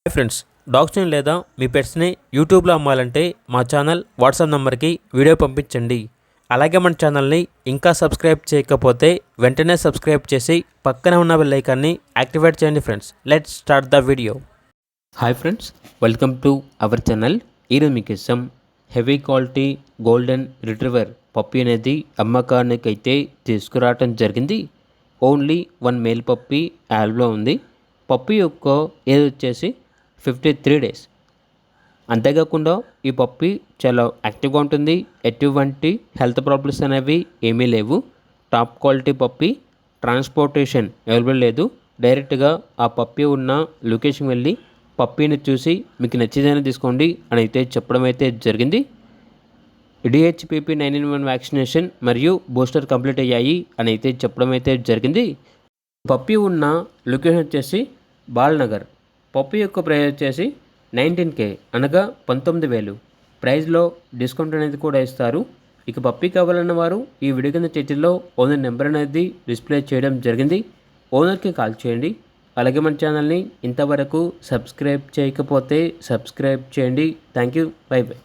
Hi friends, డాగ్స్ని లేదా మీ పెట్స్ని యూట్యూబ్లో అమ్మాలంటే మా ఛానల్ వాట్సాప్ నెంబర్కి వీడియో పంపించండి. అలాగే మన ఛానల్ని ఇంకా సబ్స్క్రైబ్ చేయకపోతే వెంటనే సబ్స్క్రైబ్ చేసి పక్కనే ఉన్న బెల్ ఐకాన్ని యాక్టివేట్ చేయండి friends. Let's start the video. Hi friends, welcome to our channel. ఈరోజు మీకు ఇష్టం heavy quality golden retriever puppy అనేది అమ్మకానికి అయితే తీసుకురావటం జరిగింది. ఓన్లీ 1 మేల్ పప్పీ యాల్బ్లో ఉంది. పప్పీ యొక్క ఏజ్ వచ్చేసి 53 డేస్. అంతేకాకుండా ఈ పప్పీ చాలా యాక్టివ్గా ఉంటుంది. ఎటువంటి హెల్త్ ప్రాబ్లమ్స్ అనేవి ఏమీ లేవు. Top quality puppy. Transportation available లేదు. డైరెక్ట్గా ఆ పప్పీ ఉన్న లొకేషన్ వెళ్ళి పప్పీని చూసి మీకు నచ్చిందని తీసుకోండి అని అయితే చెప్పడం అయితే జరిగింది. DHPP 9-in-1 వ్యాక్సినేషన్ మరియు బూస్టర్ కంప్లీట్ అయ్యాయి అని అయితే చెప్పడం అయితే జరిగింది. పప్పీ ఉన్న లొకేషన్ వచ్చేసి బాల్నగర్. పప్పీ యొక్క ప్రైస్ వచ్చేసి 19K అనగా 19,000. ప్రైస్లో డిస్కౌంట్ అనేది కూడా ఇస్తారు. ఇక పప్పీ కావాలన్న వారు ఈ వీడియో కింద చేతిలో ఓనర్ నెంబర్ అనేది డిస్ప్లే చేయడం జరిగింది. ఓనర్కి కాల్ చేయండి. అలాగే మన ఛానల్ని ఇంతవరకు సబ్స్క్రైబ్ చేయకపోతే సబ్స్క్రైబ్ చేయండి. Thank you. By by.